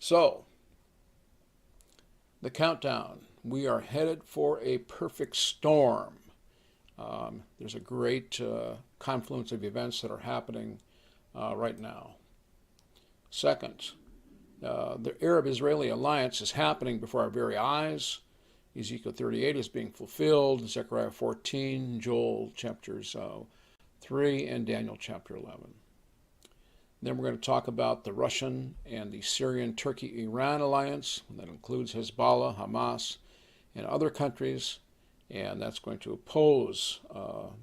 So, the countdown. We are headed for a perfect storm. There's a great confluence of events that are happening right now. Second, the Arab-Israeli alliance is happening before our very eyes. Ezekiel 38 is being fulfilled, Zechariah 14, Joel chapters 3, and Daniel chapter 11. Then we're going to talk about the Russian and the Syrian, Turkey, Iran alliance. That includes Hezbollah, Hamas, and other countries. And that's going to oppose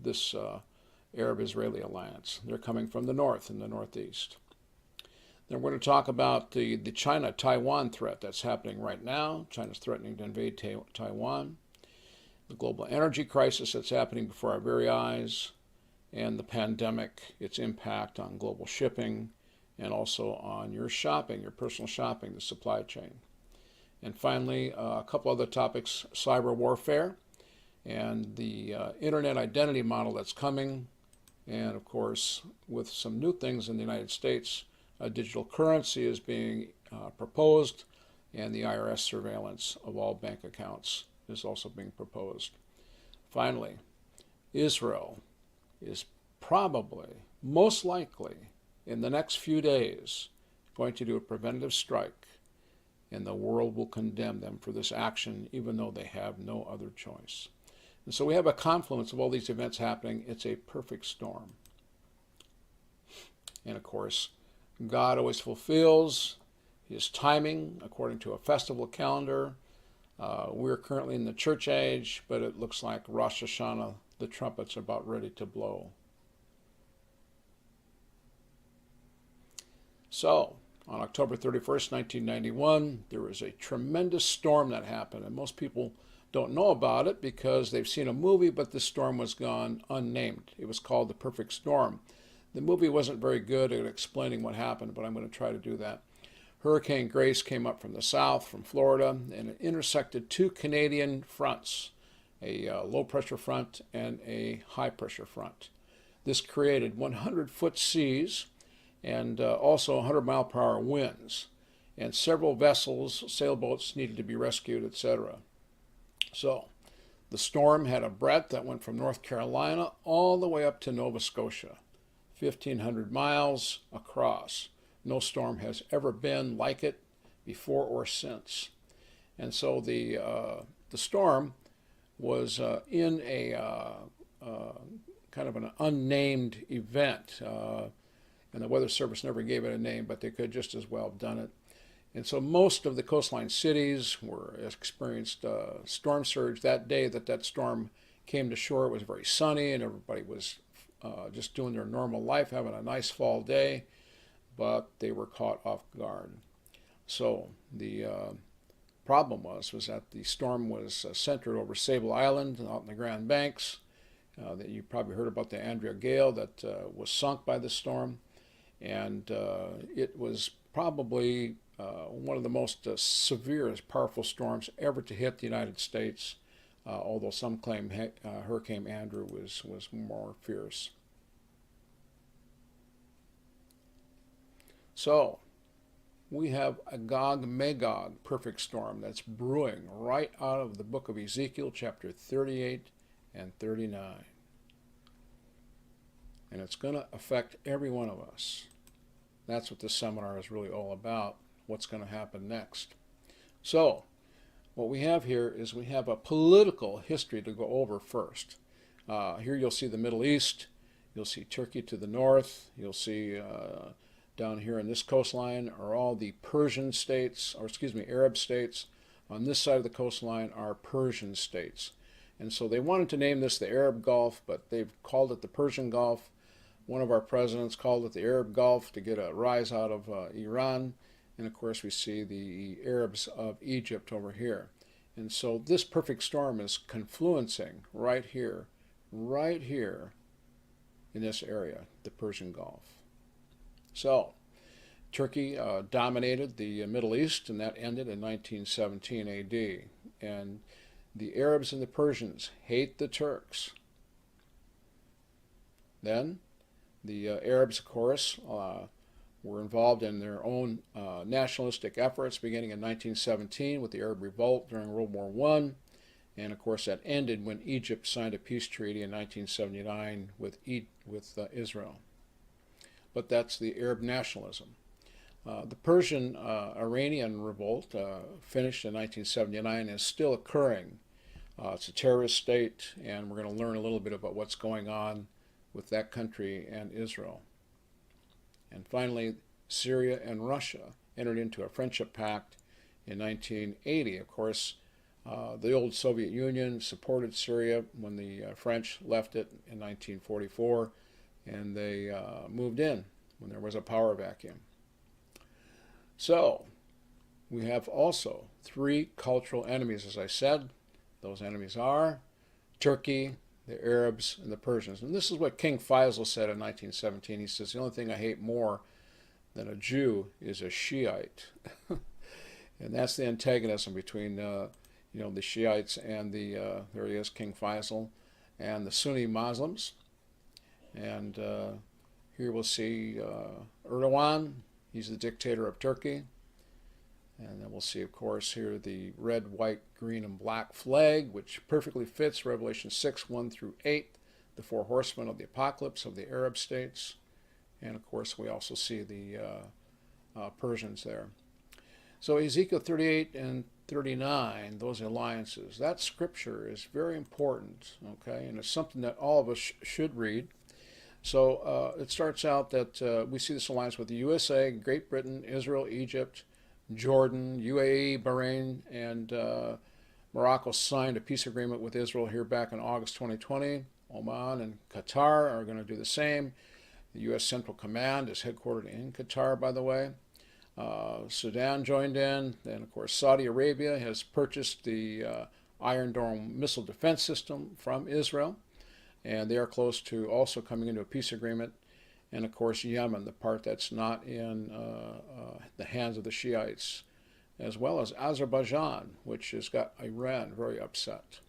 this Arab-Israeli alliance. They're coming from the north and the northeast. Then we're going to talk about the China-Taiwan threat that's happening right now. China's threatening to invade Taiwan. The global energy crisis that's happening before our very eyes. And the pandemic, its impact on global shipping, and also on your shopping, your personal shopping, the supply chain. And finally, a couple other topics, cyber warfare, and the internet identity model that's coming, and of course, with some new things in the United States, a digital currency is being proposed, and the IRS surveillance of all bank accounts is also being proposed. Finally, Israel is probably, most likely, in the next few days, going to do a preventative strike, and the world will condemn them for this action, even though they have no other choice. And so we have a confluence of all these events happening. It's a perfect storm. And of course, God always fulfills his timing according to a festival calendar. We're currently in the church age, but it looks like Rosh Hashanah, the trumpets are about ready to blow. So, on October 31st, 1991, there was a tremendous storm that happened, and most people don't know about it because they've seen a movie, but the storm was gone unnamed. It was called The Perfect Storm. The movie wasn't very good at explaining what happened, but I'm going to try to do that. Hurricane Grace came up from the south, from Florida, and it intersected two Canadian fronts, a low-pressure front and a high-pressure front. This created 100-foot seas and also 100-mile-per-hour winds, and several vessels, sailboats needed to be rescued, etc. So, the storm had a breadth that went from North Carolina all the way up to Nova Scotia, 1,500 miles across. No storm has ever been like it before or since. And so the storm was in a kind of an unnamed event. And the Weather Service never gave it a name, but they could just as well have done it. And so most of the coastline cities were experienced storm surge. That day that storm came to shore, it was very sunny, and everybody was just doing their normal life, having a nice fall day, but they were caught off guard. So the problem was that the storm was centered over Sable Island out in the Grand Banks. That you probably heard about the Andrea Gale that was sunk by the storm. And it was probably one of the most severe, powerful storms ever to hit the United States, although some claim Hurricane Andrew was more fierce. So, we have a Gog-Magog perfect storm that's brewing right out of the book of Ezekiel, chapter 38 and 39. And it's going to affect every one of us. That's what this seminar is really all about, what's going to happen next. So, what we have here is we have a political history to go over first. Here you'll see the Middle East, you'll see Turkey to the north, you'll see down here in this coastline are all the Persian states, or excuse me, Arab states. On this side of the coastline are Persian states. And so they wanted to name this the Arab Gulf, but they've called it the Persian Gulf. One of our presidents called it the Arab Gulf to get a rise out of Iran. And of course we see the Arabs of Egypt over here. And so this perfect storm is confluencing right here in this area, the Persian Gulf. So Turkey dominated the Middle East, and that ended in 1917 AD. And the Arabs and the Persians hate the Turks. Then the Arabs, of course, were involved in their own nationalistic efforts beginning in 1917 with the Arab Revolt during World War I. And of course, that ended when Egypt signed a peace treaty in 1979 with Israel. But that's the Arab nationalism. The Persian Iranian revolt finished in 1979 and is still occurring. It's a terrorist state, and we're going to learn a little bit about what's going on with that country and Israel. And finally, Syria and Russia entered into a friendship pact in 1980. Of course, the old Soviet Union supported Syria when the French left it in 1944, and they moved in when there was a power vacuum. So, we have also three cultural enemies, as I said. Those enemies are Turkey, the Arabs, and the Persians. And this is what King Faisal said in 1917. He says, the only thing I hate more than a Jew is a Shiite. And that's the antagonism between the Shiites and there he is, King Faisal, and the Sunni Muslims. And here we'll see Erdogan. He's the dictator of Turkey. And then we'll see, of course, here the red, white, green, and black flag, which perfectly fits Revelation 6, 1 through 8, the four horsemen of the apocalypse of the Arab states. And, of course, we also see the Persians there. So Ezekiel 38 and 39, those alliances, that scripture is very important, okay? And it's something that all of us should read. So it starts out that we see this alliance with the USA, Great Britain, Israel, Egypt, Jordan, UAE, Bahrain, and Morocco signed a peace agreement with Israel here back in August 2020. Oman and Qatar are going to do the same. The U.S. Central Command is headquartered in Qatar, by the way. Sudan joined in. Then, of course, Saudi Arabia has purchased the Iron Dome missile defense system from Israel. And they are close to also coming into a peace agreement. And, of course, Yemen, the part that's not in the hands of the Shiites, as well as Azerbaijan, which has got Iran very upset.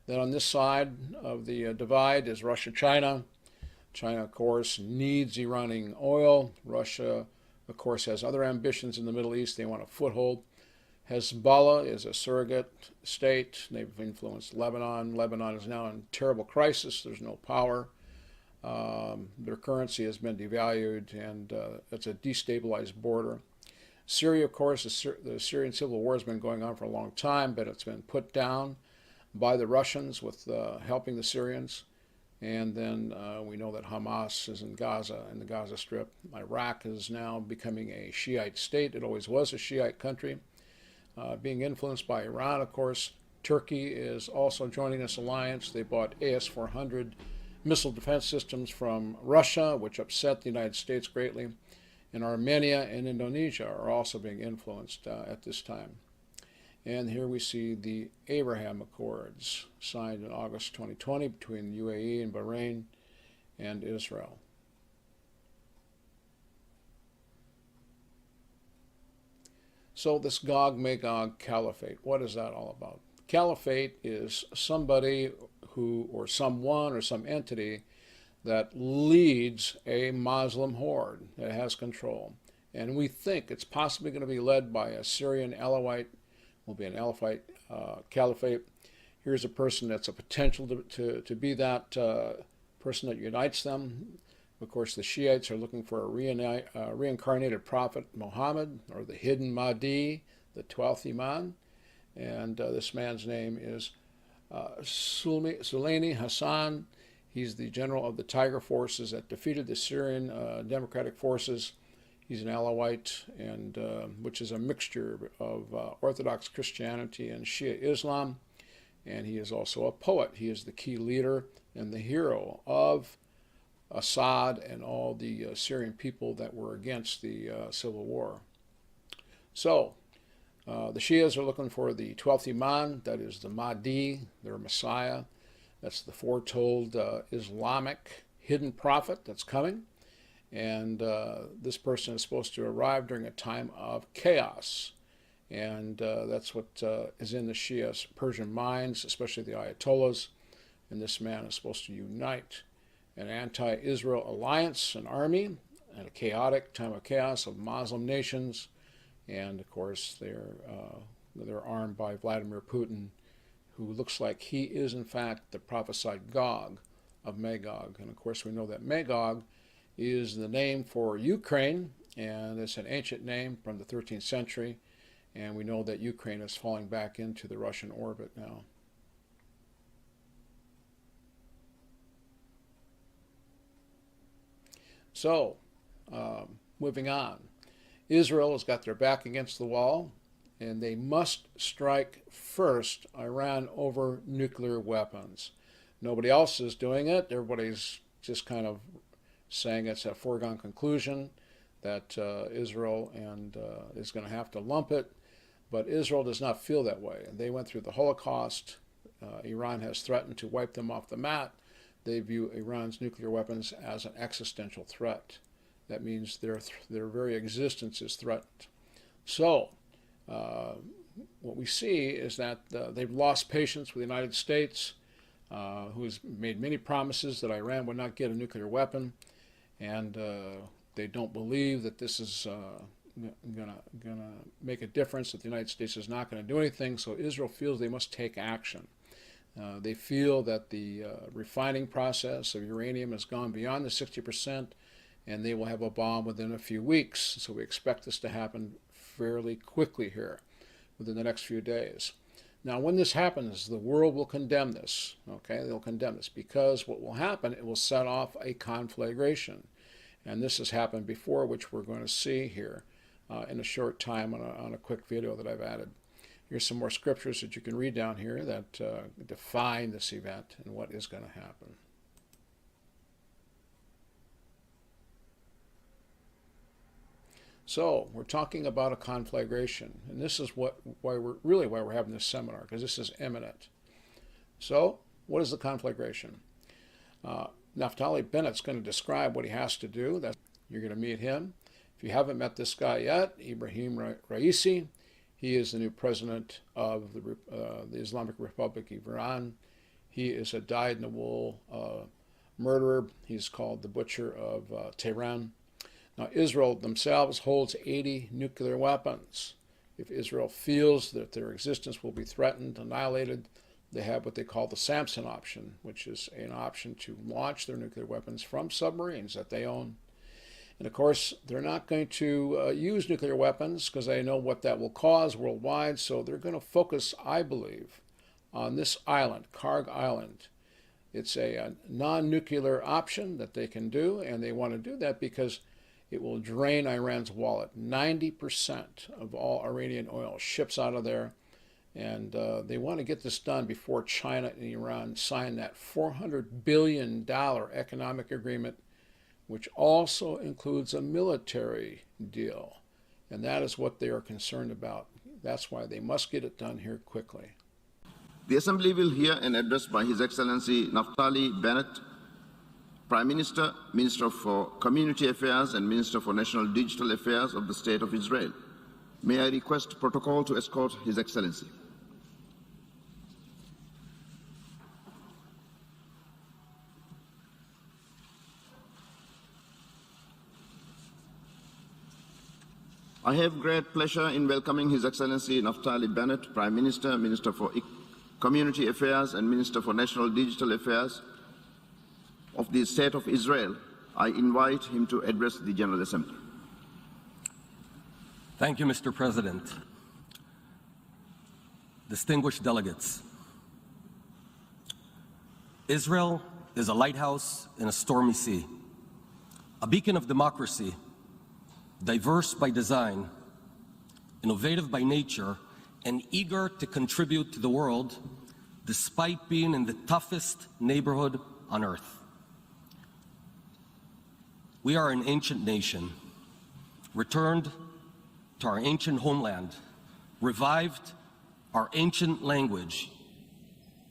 Then on this side of the divide is Russia-China. China, of course, needs Iranian oil. Russia, of course, has other ambitions in the Middle East. They want a foothold. Hezbollah is a surrogate state. They've influenced Lebanon. Lebanon is now in terrible crisis. There's no power. Their currency has been devalued, and it's a destabilized border. Syria, of course, the Syrian civil war has been going on for a long time, but it's been put down by the Russians with helping the Syrians. And then we know that Hamas is in Gaza, in the Gaza Strip. Iraq is now becoming a Shiite state. It always was a Shiite country. Being influenced by Iran, of course. Turkey is also joining this alliance. They bought AS-400 missile defense systems from Russia, which upset the United States greatly. And Armenia and Indonesia are also being influenced at this time. And here we see the Abraham Accords signed in August 2020 between UAE and Bahrain and Israel. So this Gog-Magog caliphate, what is that all about? Caliphate is somebody who, or someone, or some entity that leads a Muslim horde that has control. And we think it's possibly going to be led by a Syrian Alawite, will be an Alawite caliphate. Here's a person that's a potential to be that person that unites them. Of course, the Shiites are looking for a reincarnated prophet, Muhammad, or the hidden Mahdi, the 12th Imam. And this man's name is Sulaimi Hassan. He's the general of the Tiger forces that defeated the Syrian Democratic forces. He's an Alawite, and which is a mixture of Orthodox Christianity and Shia Islam. And he is also a poet. He is the key leader and the hero of Assad and all the Syrian people that were against the civil war. So, the Shias are looking for the 12th Imam, that is the Mahdi, their Messiah. That's the foretold Islamic hidden prophet that's coming. And this person is supposed to arrive during a time of chaos. And that's what is in the Shia Persian minds, especially the Ayatollahs. And this man is supposed to unite an anti-Israel alliance, an army, and a chaotic time of chaos of Muslim nations, and of course they're armed by Vladimir Putin, who looks like he is in fact the prophesied Gog of Magog. And of course we know that Magog is the name for Ukraine, and it's an ancient name from the 13th century, and we know that Ukraine is falling back into the Russian orbit now. So, moving on. Israel has got their back against the wall, and they must strike first Iran over nuclear weapons. Nobody else is doing it. Everybody's just kind of saying it's a foregone conclusion that Israel is going to have to lump it. But Israel does not feel that way. They went through the Holocaust. Iran has threatened to wipe them off the mat. They view Iran's nuclear weapons as an existential threat. That means their very existence is threatened. So what we see is that they've lost patience with the United States, who has made many promises that Iran would not get a nuclear weapon, and they don't believe that this is gonna make a difference, that the United States is not going to do anything. So Israel feels they must take action. They feel that the refining process of uranium has gone beyond the 60%, and they will have a bomb within a few weeks. So we expect this to happen fairly quickly here, within the next few days. Now, when this happens, the world will condemn this. Okay, they'll condemn this, because what will happen, it will set off a conflagration. And this has happened before, which we're going to see here in a short time on a quick video that I've added. Here's some more scriptures that you can read down here that define this event and what is going to happen. So we're talking about a conflagration, and this is why we're having this seminar, because this is imminent. So what is the conflagration? Naftali Bennett's going to describe what he has to do. You're going to meet him. If you haven't met this guy yet, Ibrahim Raisi, he is the new president of the Islamic Republic of Iran. He is a dyed-in-the-wool murderer. He's called the Butcher of Tehran. Now, Israel themselves holds 80 nuclear weapons. If Israel feels that their existence will be threatened, annihilated, they have what they call the Samson option, which is an option to launch their nuclear weapons from submarines that they own. And of course, they're not going to use nuclear weapons because they know what that will cause worldwide. So they're going to focus, I believe, on this island, Karg Island. It's a non-nuclear option that they can do, and they want to do that because it will drain Iran's wallet. 90% of all Iranian oil ships out of there, and they want to get this done before China and Iran sign that $400 billion economic agreement, which also includes a military deal. And that is what they are concerned about. That's why they must get it done here quickly. The Assembly will hear an address by His Excellency Naftali Bennett, Prime Minister, Minister for Community Affairs and Minister for National Digital Affairs of the State of Israel. May I request protocol to escort His Excellency. I have great pleasure in welcoming His Excellency Naftali Bennett, Prime Minister, Minister for Community Affairs and Minister for National Digital Affairs of the State of Israel. I invite him to address the General Assembly. Thank you, Mr. President. Distinguished delegates, Israel is a lighthouse in a stormy sea, a beacon of democracy, diverse by design, innovative by nature, and eager to contribute to the world despite being in the toughest neighborhood on earth. We are an ancient nation, returned to our ancient homeland, revived our ancient language,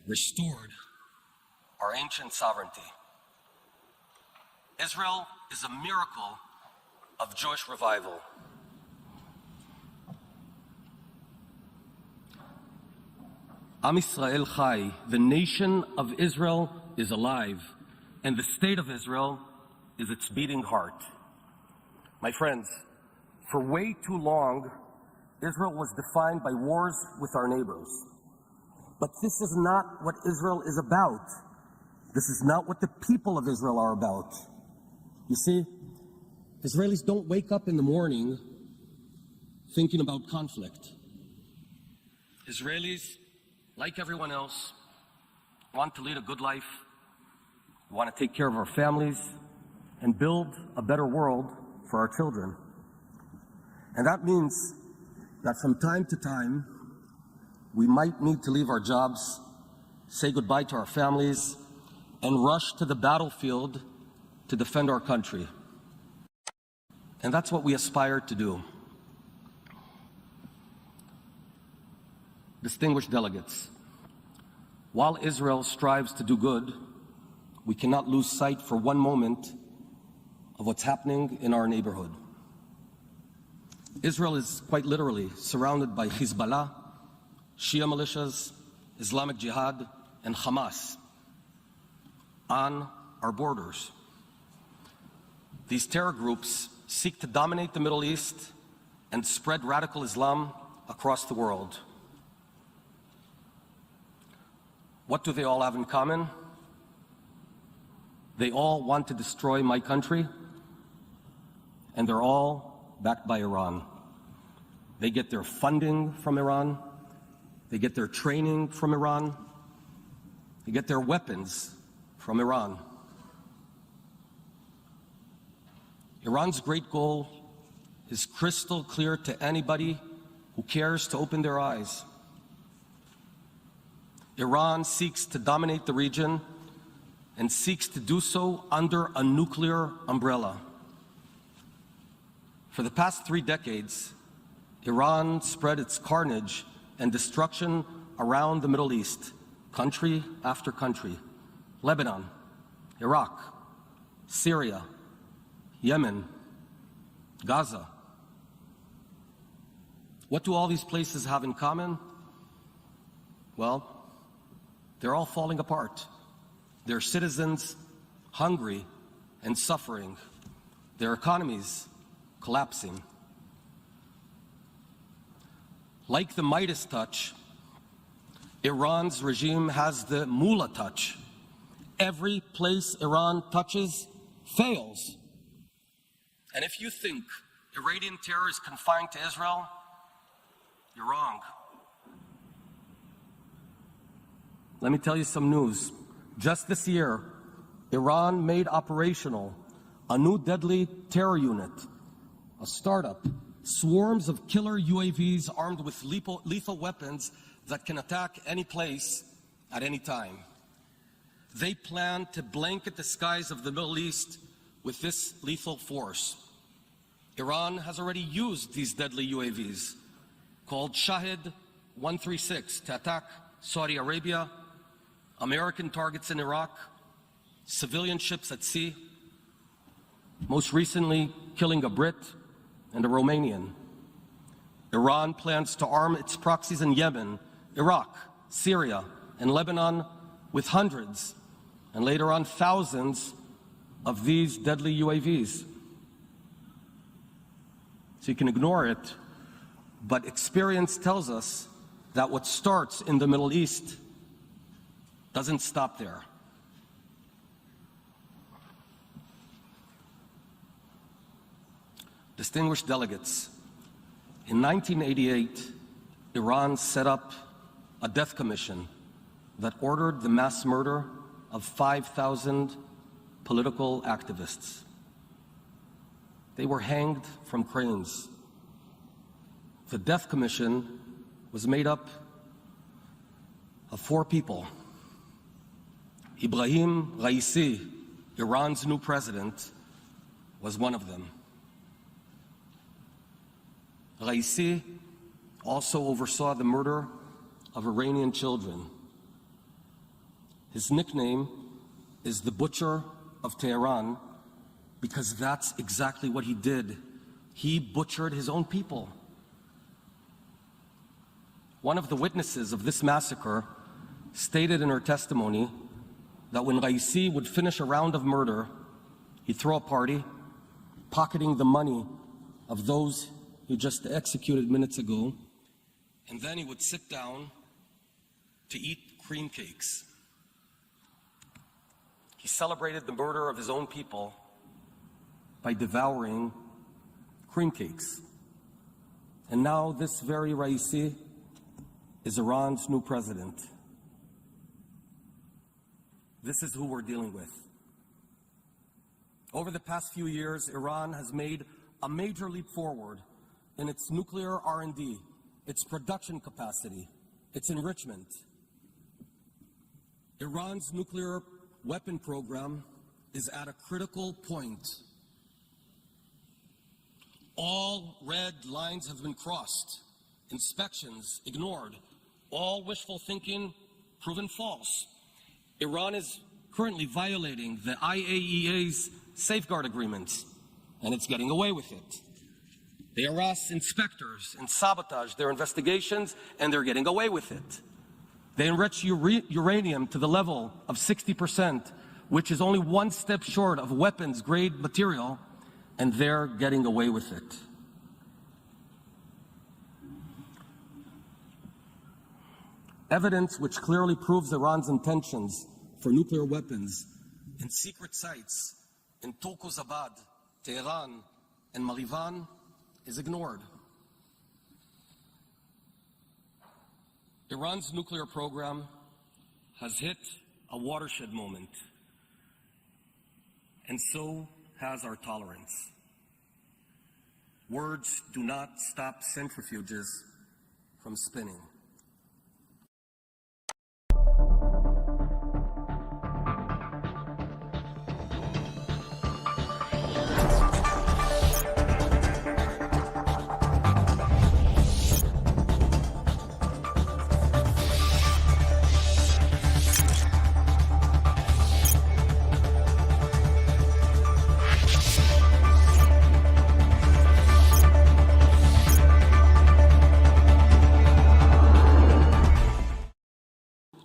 restored our ancient sovereignty. Israel is a miracle of Jewish revival. Am Yisrael Chai, the nation of Israel is alive, and the state of Israel is its beating heart. My friends, for way too long, Israel was defined by wars with our neighbors. But this is not what Israel is about. This is not what the people of Israel are about. You see, Israelis don't wake up in the morning thinking about conflict. Israelis, like everyone else, want to lead a good life, want to take care of our families, and build a better world for our children. And that means that from time to time, we might need to leave our jobs, say goodbye to our families, and rush to the battlefield to defend our country. And that's what we aspire to do. Distinguished delegates, while Israel strives to do good, we cannot lose sight for one moment of what's happening in our neighborhood. Israel is quite literally surrounded by Hezbollah, Shia militias, Islamic Jihad, and Hamas on our borders. These terror groups seek to dominate the Middle East and spread radical Islam across the world. What do they all have in common? They all want to destroy my country, and they're all backed by Iran. They get their funding from Iran. They get their training from Iran. They get their weapons from Iran. Iran's great goal is crystal clear to anybody who cares to open their eyes. Iran seeks to dominate the region and seeks to do so under a nuclear umbrella. For the past 3 decades, Iran spread its carnage and destruction around the Middle East, country after country: Lebanon, Iraq, Syria, Yemen, Gaza. What do all these places have in common? Well, they're all falling apart. Their citizens hungry and suffering. Their economies collapsing. Like the Midas touch, Iran's regime has the mullah touch. Every place Iran touches fails. And if you think Iranian terror is confined to Israel, you're wrong. Let me tell you some news. Just this year, Iran made operational a new deadly terror unit, a startup, swarms of killer UAVs armed with lethal weapons that can attack any place at any time. They plan to blanket the skies of the Middle East with this lethal force. Iran has already used these deadly UAVs, called Shahid 136, to attack Saudi Arabia, American targets in Iraq, civilian ships at sea, most recently killing a Brit and a Romanian. Iran plans to arm its proxies in Yemen, Iraq, Syria, and Lebanon with hundreds, and later on thousands, of these deadly UAVs. So you can ignore it, but experience tells us that what starts in the Middle East doesn't stop there. Distinguished delegates, in 1988, Iran set up a death commission that ordered the mass murder of 5,000 political activists. They were hanged from cranes. The death commission was made up of 4 people. Ibrahim Raisi, Iran's new president, was one of them. Raisi also oversaw the murder of Iranian children. His nickname is the Butcher of Tehran because that's exactly what he did. He butchered his own people. One of the witnesses of this massacre stated in her testimony that when Raisi would finish a round of murder, he'd throw a party, pocketing the money of those he just executed minutes ago, and then he would sit down to eat cream cakes. He celebrated the murder of his own people by devouring cream cakes. And now this very Raisi is Iran's new president. This is who we're dealing with. Over the past few years, Iran has made a major leap forward in its nuclear R&D, its production capacity, its enrichment. Iran's nuclear weapon program is at a critical point. All red lines have been crossed, inspections ignored, all wishful thinking proven false. Iran is currently violating the IAEA's safeguard agreements, and it's getting away with it. They harass inspectors and sabotage their investigations, and they're getting away with it. They enrich uranium to the level of 60%, which is only one step short of weapons-grade material, and they're getting away with it. Evidence which clearly proves Iran's intentions for nuclear weapons in secret sites in Tokozabad, Tehran, and Malivan is ignored. Iran's nuclear program has hit a watershed moment, and so has our tolerance. Words do not stop centrifuges from spinning.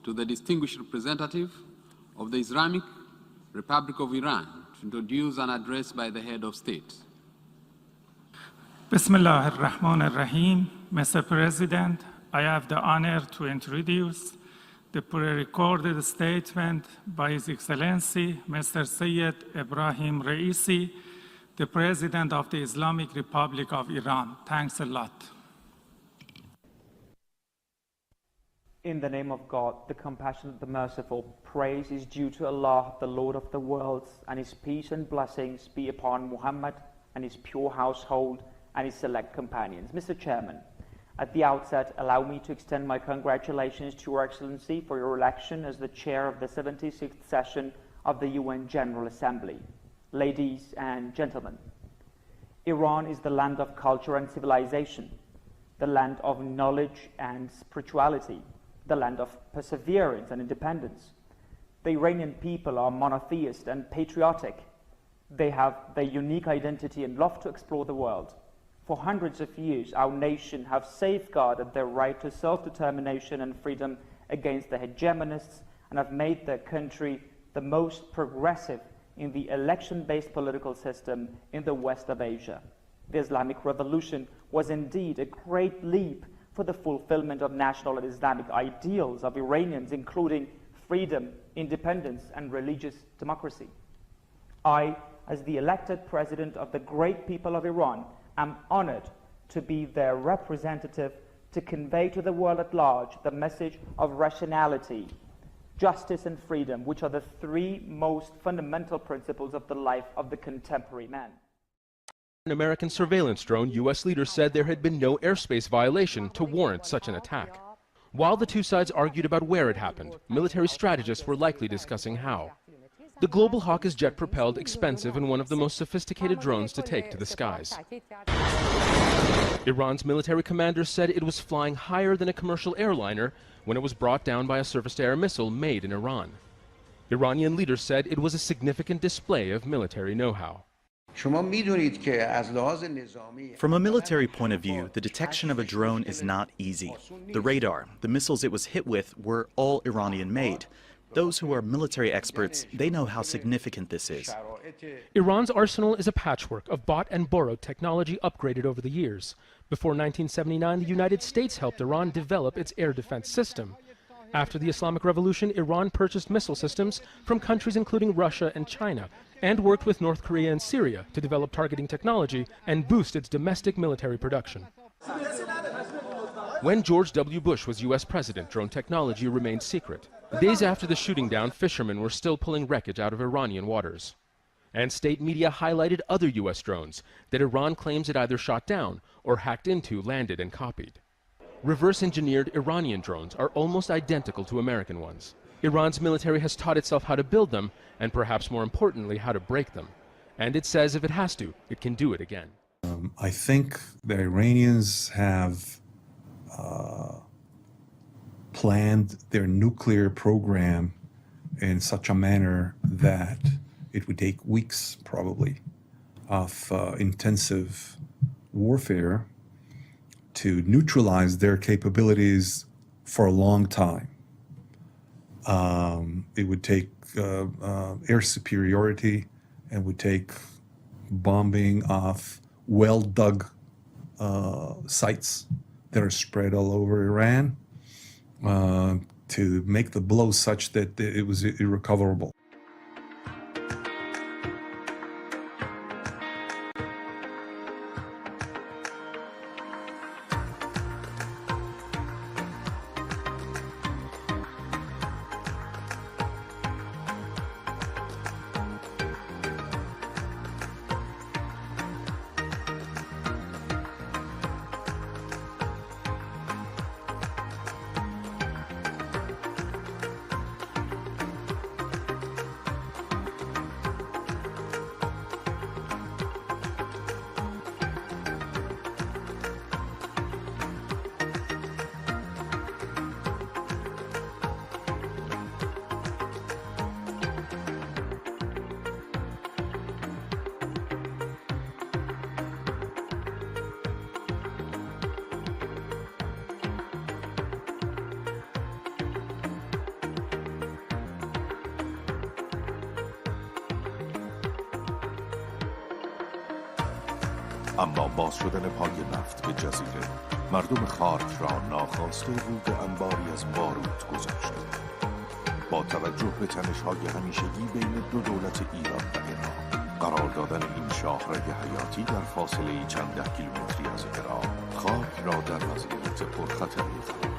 To the distinguished representative of the Islamic Republic of Iran to introduce an address by the head of state. Bismillah ar-Rahman ar-Rahim. Mr. President, I have the honor to introduce the pre-recorded statement by His Excellency Mr. Sayyid Ibrahim Raisi, the President of the Islamic Republic of Iran. Thanks a lot. In the name of God, the compassionate, the merciful, praise is due to Allah, the Lord of the worlds, and His peace and blessings be upon Muhammad and his pure household and his select companions. Mr. Chairman, at the outset, allow me to extend my congratulations to Your Excellency for your election as the chair of the 76th session of the UN General Assembly. Ladies and gentlemen, Iran is the land of culture and civilization, the land of knowledge and spirituality, the land of perseverance and independence. The Iranian people are monotheist and patriotic. They have their unique identity and love to explore the world. For hundreds of years, our nation have safeguarded their right to self-determination and freedom against the hegemonists and have made their country the most progressive in the election-based political system in the West of Asia. The Islamic Revolution was indeed a great leap for the fulfillment of national and Islamic ideals of Iranians, including freedom, independence, and religious democracy. I, as the elected president of the great people of Iran, am honored to be their representative to convey to the world at large the message of rationality, justice, and freedom, which are the three most fundamental principles of the life of the contemporary man. An American surveillance drone, U.S. leaders said there had been no airspace violation to warrant such an attack. While the two sides argued about where it happened, military strategists were likely discussing how. The Global Hawk is jet-propelled, expensive, and one of the most sophisticated drones to take to the skies. Iran's military commanders said it was flying higher than a commercial airliner when it was brought down by a surface-to-air missile made in Iran. Iranian leaders said it was a significant display of military know-how. From a military point of view, the detection of a drone is not easy. The radar, the missiles it was hit with were all Iranian-made. Those who are military experts, they know how significant this is. Iran's arsenal is a patchwork of bought and borrowed technology upgraded over the years. Before 1979, the United States helped Iran develop its air defense system. After the Islamic Revolution, Iran purchased missile systems from countries including Russia and China, and worked with North Korea and Syria to develop targeting technology and boost its domestic military production. When George W. Bush was U.S. president, drone technology remained secret. Days after the shooting down, fishermen were still pulling wreckage out of Iranian waters. And state media highlighted other U.S. drones that Iran claims it either shot down or hacked into, landed, and copied. Reverse-engineered Iranian drones are almost identical to American ones. Iran's military has taught itself how to build them, and perhaps more importantly, how to break them. And it says if it has to, it can do it again. I think the Iranians have planned their nuclear program in such a manner that it would take weeks, probably, of intensive warfare to neutralize their capabilities for a long time. It would take air superiority, and would take bombing of well-dug sites that are spread all over Iran to make the blow such that it was irrecoverable. اما باز شدن پای نفت به جزیره مردم خارک را ناخواسته رو به انباری از باروت گذاشته. با توجه به تنش‌های همیشگی بین دو دولت ایران و عراق، قرار دادن این شاهرگ حیاتی در فاصله چند ده کیلومتری از عراق خارک را در وضعیت پرخطری قرار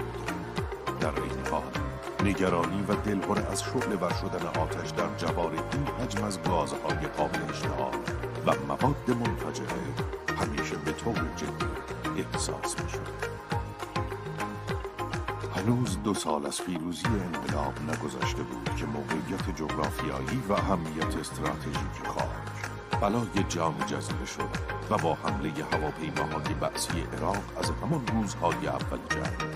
داد. در این حال نگرانی و دلهره از شعله‌ور شدن آتش در جوار این حجم از گازهای قابل اشتعال و مواد منفجره همیشه به طور جدی احساس می شود. هنوز 2 سال از پیروزی انقلاب نگذشته بود که موقعیت جغرافیایی و اهمیت استراتژیک خارک بلای جان جزیره شد و با حمله هواپیماهای بعثی عراق از همان روزهای اول جنگ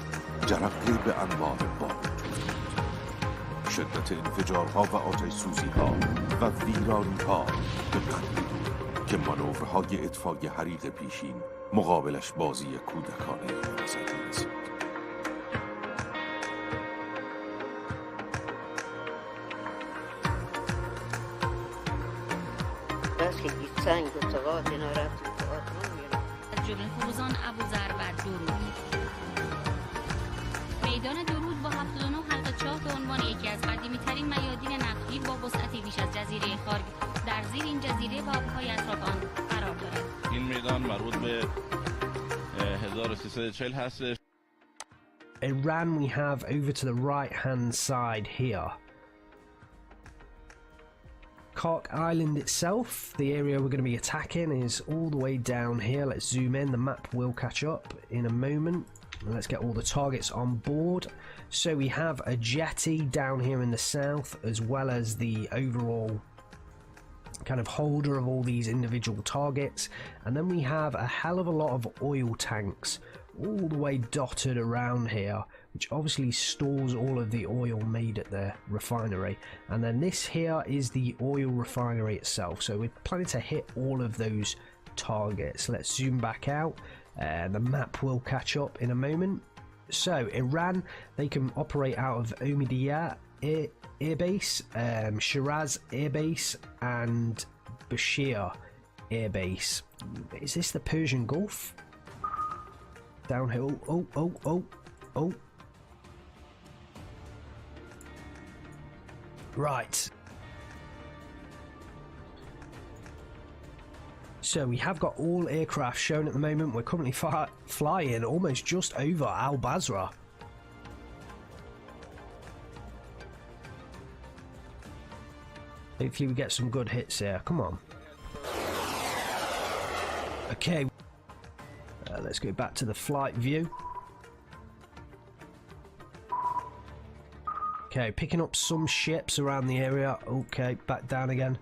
جرقه به انبار باروت بود. شدت انفجارها و آتش سوزی‌ها و ویرانی‌ها به قدری بود که مانورهای اطفای حریق پیشین مقابلش بازی کودکانه به نظر می‌رسید. جمله فروزان ابوذر و درود. میدان درود با 79 حلقه چاه به عنوان یکی از قدیمی‌ترین میادین نقلی با وسعتی بیش از جزیره خارک در زیر این جزیره و آب‌های اطراف آن قرار دارد. این میدان مربوط به 1340 هستش. Iran we have over to the right hand side here. Kark Island itself, the area we're going to be attacking, is all the way down here. Let's zoom in, the map will catch up in a moment. Let's get all the targets on board. So we have a jetty down here in the south, as well as the overall kind of holder of all these individual targets, and then we have a hell of a lot of oil tanks all the way dotted around here, which obviously stores all of the oil made at the refinery. And then this here is the oil refinery itself, so we're planning to hit all of those targets. Let's zoom back out, and the map will catch up in a moment. So Iran, they can operate out of Omidiyat, Air Base, Shiraz Air Base, and Bashir Air Base. Is this the Persian Gulf? Downhill. Oh. Right. So we have got all aircraft shown at the moment. We're currently flying almost just over Al Basra. Hopefully we get some good hits here. Come on. Okay. Let's go back to the flight view. Okay, picking up some ships around the area. Okay, back down again.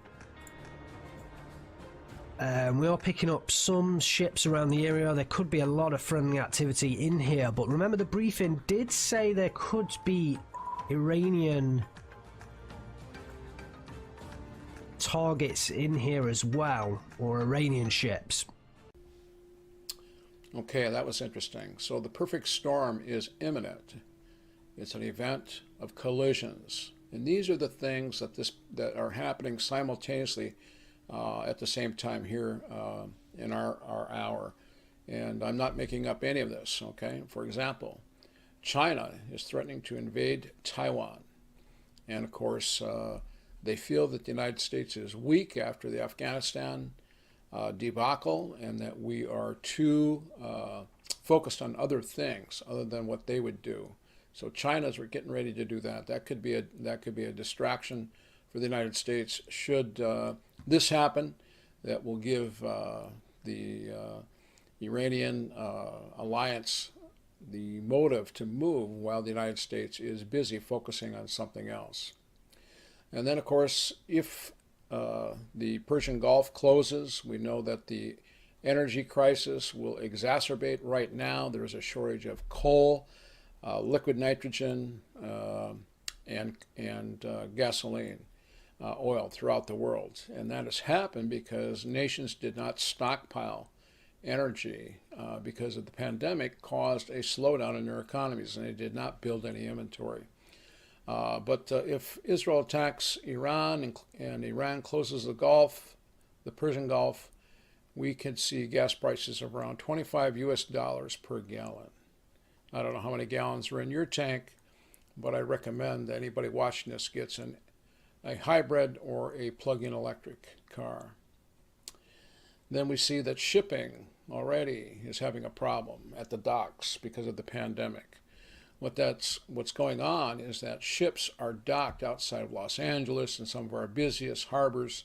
We are picking up some ships around the area. There could be a lot of friendly activity in here, but remember the briefing did say there could be Iranian targets in here as well, or Iranian ships. Okay, that was interesting. So the perfect storm is imminent. It's an event of collisions, and these are the things that are happening simultaneously at the same time here in our hour. And I'm not making up any of this, okay? For example, China is threatening to invade Taiwan. And of course, they feel that the United States is weak after the Afghanistan debacle, and that we are too focused on other things other than what they would do. So China's getting ready to do that. That could be a distraction for the United States should this happen. That will give the Iranian alliance the motive to move while the United States is busy focusing on something else. And then, of course, if the Persian Gulf closes, we know that the energy crisis will exacerbate. Right now, there is a shortage of coal, liquid nitrogen, and gasoline, oil throughout the world. And that has happened because nations did not stockpile energy because of the pandemic caused a slowdown in their economies, and they did not build any inventory. But if Israel attacks Iran and Iran closes the Gulf, the Persian Gulf, we could see gas prices of around $25 per gallon. I don't know how many gallons are in your tank, but I recommend that anybody watching this gets a hybrid or a plug-in electric car. Then we see that shipping already is having a problem at the docks because of the pandemic. What's going on is that ships are docked outside of Los Angeles and some of our busiest harbors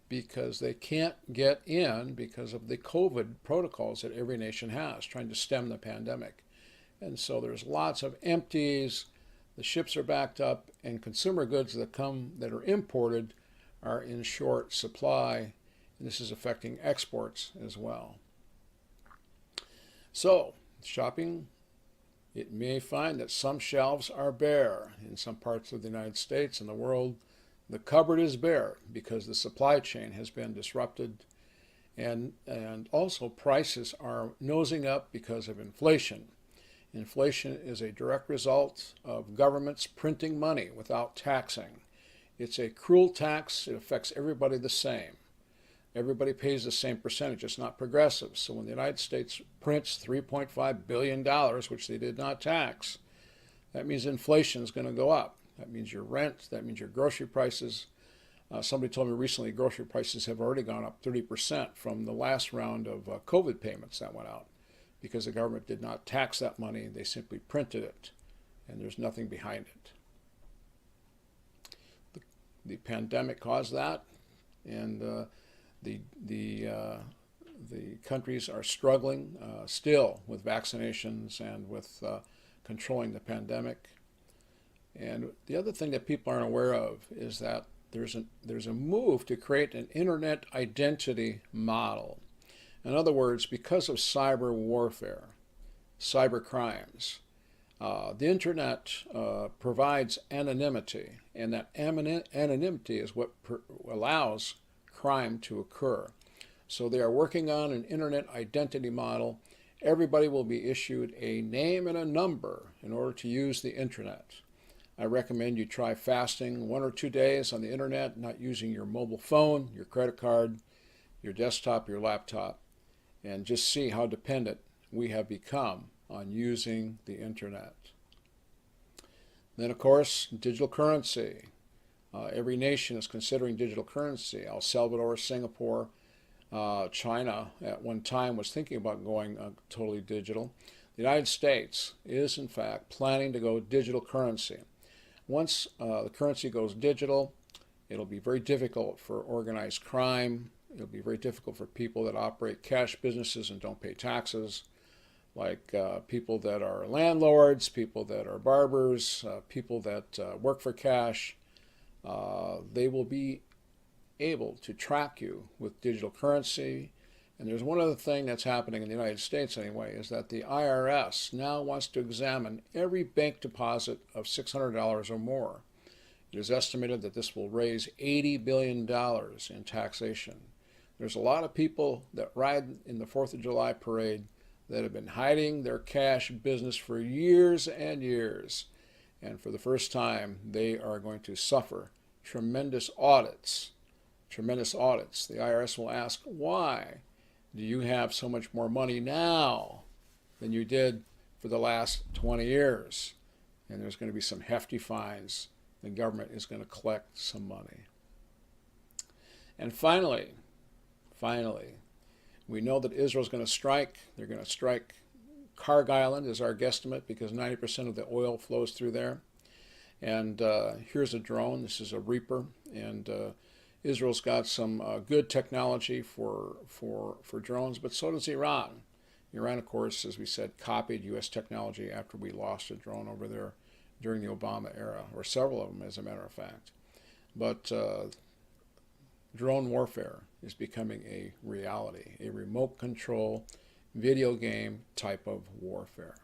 because they can't get in because of the COVID protocols that every nation has, trying to stem the pandemic. And so there's lots of empties, the ships are backed up, and consumer goods that are imported are in short supply, and this is affecting exports as well. So, shopping, it may find that some shelves are bare in some parts of the United States and the world. The cupboard is bare because the supply chain has been disrupted, and also prices are nosing up because of inflation. Inflation is a direct result of governments printing money without taxing. It's a cruel tax. It affects everybody the same. Everybody pays the same percentage. It's not progressive. So when the United States prints $3.5 billion, which they did not tax, that means inflation is going to go up. That means your rent, that means your grocery prices. Somebody told me recently grocery prices have already gone up 30% from the last round of COVID payments that went out because the government did not tax that money. They simply printed it, and there's nothing behind it. The pandemic caused that, and the countries are struggling still with vaccinations and with controlling the pandemic. And the other thing that people aren't aware of is that there's a move to create an internet identity model. In other words, because of cyber warfare, cyber crimes, the internet provides anonymity, and that anonymity is what allows crime to occur. So they are working on an internet identity model. Everybody will be issued a name and a number in order to use the internet. I recommend you try fasting 1 or 2 days on the internet, not using your mobile phone, your credit card, your desktop, your laptop, and just see how dependent we have become on using the internet. Then, of course, digital currency. Every nation is considering digital currency. El Salvador, Singapore, China at one time was thinking about going totally digital. The United States is, in fact, planning to go digital currency. Once the currency goes digital, it'll be very difficult for organized crime. It'll be very difficult for people that operate cash businesses and don't pay taxes, like people that are landlords, people that are barbers, people that work for cash. They will be able to track you with digital currency. And there's one other thing that's happening in the United States anyway, is that the IRS now wants to examine every bank deposit of $600 or more. It is estimated that this will raise $80 billion in taxation. There's a lot of people that ride in the 4th of July parade that have been hiding their cash business for years and years. And for the first time, they are going to suffer tremendous audits. Tremendous audits. The IRS will ask, why do you have so much more money now than you did for the last 20 years? And there's going to be some hefty fines. The government is going to collect some money. And finally, we know that Israel's going to strike. They're going to strike Karg Island is our guesstimate, because 90% of the oil flows through there. And here's a drone. This is a Reaper. And Israel's got some good technology for drones, but so does Iran. Iran, of course, as we said, copied U.S. technology after we lost a drone over there during the Obama era, or several of them, as a matter of fact. But drone warfare is becoming a reality, a remote control, video game type of warfare.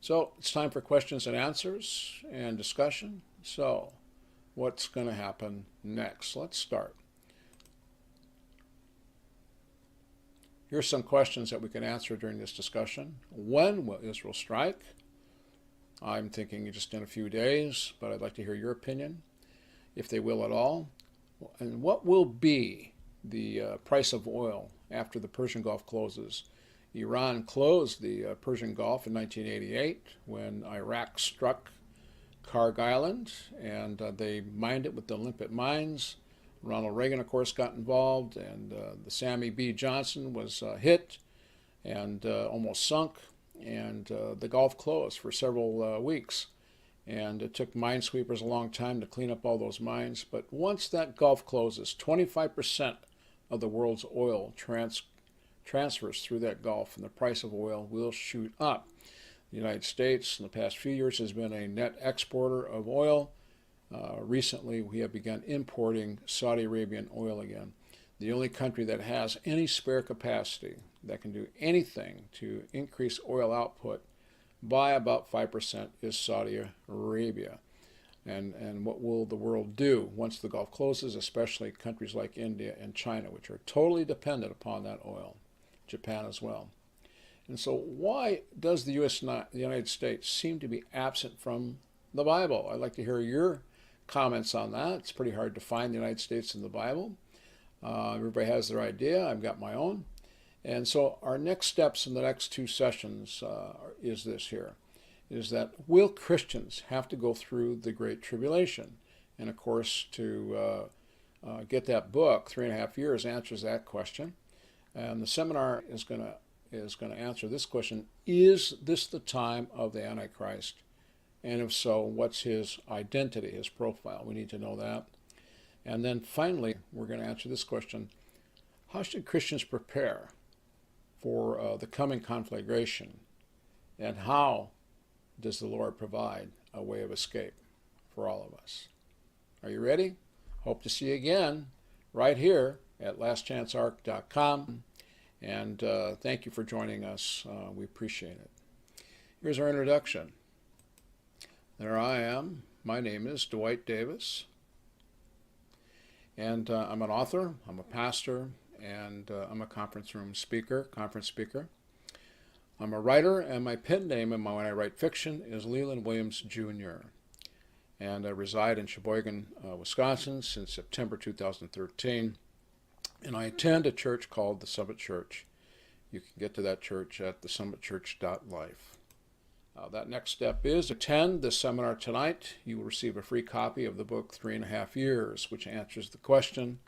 So it's time for questions and answers and discussion. So what's going to happen next? Let's start. Here's some questions that we can answer during this discussion. When will Israel strike? I'm thinking just in a few days, but I'd like to hear your opinion, if they will at all. And what will be the price of oil after the Persian Gulf closes? Iran closed the Persian Gulf in 1988 when Iraq struck Karg Island, and they mined it with the limpet mines. Ronald Reagan, of course, got involved, and the Sammy B. Johnson was hit and almost sunk, and the Gulf closed for several weeks. And it took minesweepers a long time to clean up all those mines. But once that Gulf closes, 25% of the world's oil transfers through that Gulf, and the price of oil will shoot up. The United States in the past few years has been a net exporter of oil. Recently, we have begun importing Saudi Arabian oil again. The only country that has any spare capacity that can do anything to increase oil output by about 5% is Saudi Arabia. And what will the world do once the Gulf closes, especially countries like India and China, which are totally dependent upon that oil, Japan as well. And so why does the United States seem to be absent from the Bible? I'd like to hear your comments on that. It's pretty hard to find the United States in the Bible. Everybody has their idea. I've got my own. And so our next steps in the next two sessions is this here, is that will Christians have to go through the Great Tribulation? And of course, to get that book, 3.5 Years, answers that question. And the seminar is going to answer this question: is this the time of the Antichrist? And if so, what's his identity, his profile? We need to know that. And then finally, we're going to answer this question: how should Christians prepare for the coming conflagration? And how does the Lord provide a way of escape for all of us? Are you ready? Hope to see you again right here at lastchanceark.com. And thank you for joining us. We appreciate it. Here's our introduction. There I am. My name is Dwight Davis. And I'm an author, I'm a pastor, and I'm a conference speaker. I'm a writer, and my pen name when I write fiction is Leland Williams, Jr. And I reside in Sheboygan, Wisconsin since September 2013. And I attend a church called the Summit Church. You can get to that church at thesummitchurch.life. That next step is attend this seminar tonight. You will receive a free copy of the book 3.5 Years, which answers the question,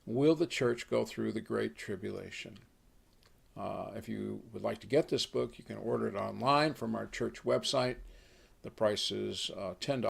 will the church go through the Great Tribulation? If you would like to get this book, you can order it online from our church website. The price is $10.